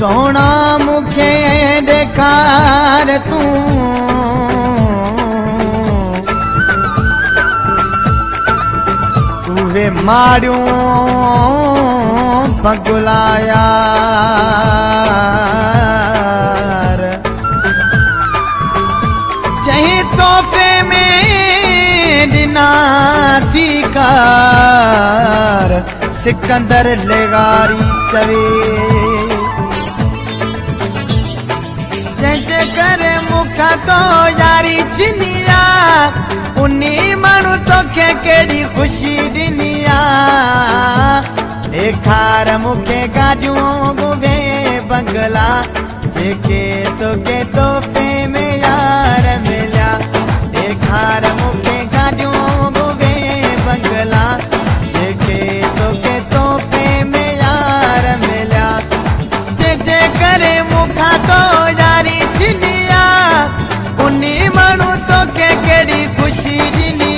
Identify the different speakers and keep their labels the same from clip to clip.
Speaker 1: सोना मुखे देखार तू तुहे मारियूं पगला यार चही तोहफे में दिना थी कार सिकंदर लेगारी चवे जंहिंजे करे मुखा तो यारी चिनिया उन्नी माण्हू तोखे कहिड़ी ख़ुशी ॾिनी ॾेखार मूंखे गाॾियूं गुवे बंगला जेके तोखे तोहफ़े में यार मिलिया ॾेखार मूंखे गाॾियूं गुवे बंगला जेके तोखे तोहफ़े में यार मिलिया जंहिंजे करे मूंखां तो यारी चिनिया उन्नी माण्हू तोखे कहिड़ी ख़ुशी ॾिनी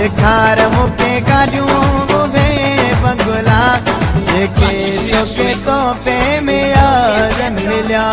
Speaker 1: ॾेखार मूंखे गाॾियूं गुवे बंगला जेके तोखे तोहफ़े में यार मिलिया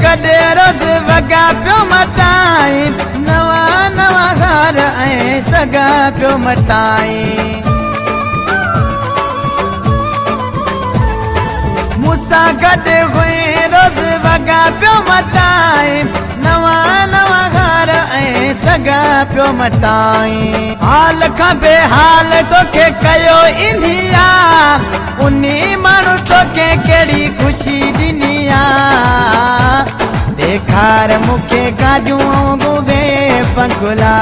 Speaker 1: गॾे रोज़ वॻा पियो मटाई नवा नवा घर ऐं सॻा पियो मटाई मूंसां गॾु हुई रोज़ वॻा पियो मटाई नवा नवा घर ऐं सॻा पियो मटाई हाल खां बेहाल तोखे कयो इंडिया उन्नी माण्हू तोखे कहिड़ी ख़ुशी ॾिनी ॾेखार मूंखे गाॾियूं गुवे बंगला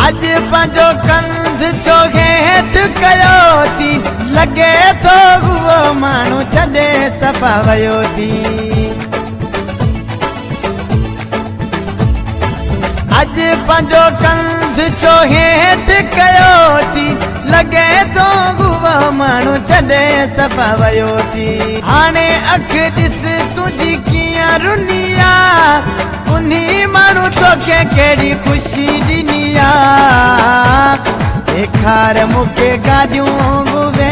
Speaker 1: अॼु पंहिंजो कंध छो हेठि कयो थी लॻे थो उहो माण्हू छॾे सफ़ा वियो थी अॼु पंहिंजो कंध छो हेठि कयो थी लॻे थो उहो माण्हू छॾे सफ़ा वियो थी हाणे अखि ॾिस तुंहिंजी कीअं रुनी उन्ही माण्हू तोखे कहिड़ी ख़ुशी ॾिनी ॾेखार मूंखे गाॾियूं गुवे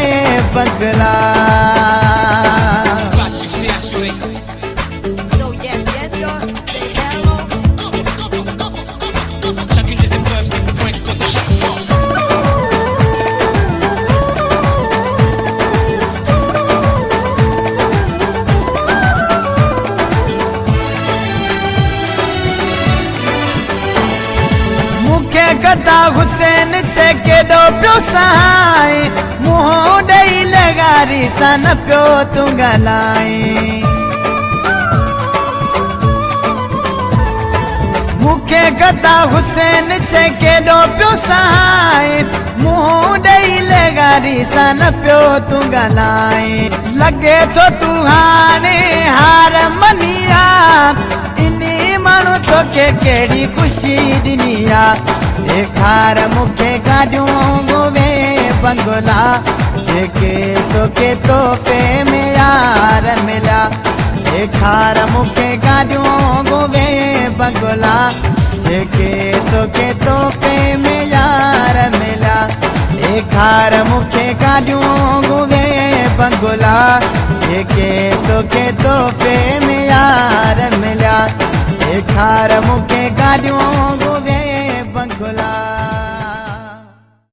Speaker 1: बंगला गदा हुसैन चे केॾो पियो सहाय मुंहुं ॾेई लगारी सां न पियो तूं ॻाल्हाए मूंखे गदा हुसैन चे केॾो पियो सहाय मुंहुं ॾेई लगारी सां न पियो तूं ॻाल्हाए लॻे थो तूं हाणे हार मनिया इन्ही माण्हू तोखे कहिड़ी ख़ुशी ॾिनी ॾेखार मूंखे गाॾियूं गुवे बंगला जेके तोखे तोहफ़े में यार मिलिया ॾेखार मूंखे गाॾियूं गुवे बंगला जेके तोखे तोहफ़े में यार मिलिया ॾेखार मूंखे गाॾियूं गुवे बंगला जेके तोखे तोहफ़े में यार मिलिया ॾेखार मूंखे गाॾियूं गुवे बंगला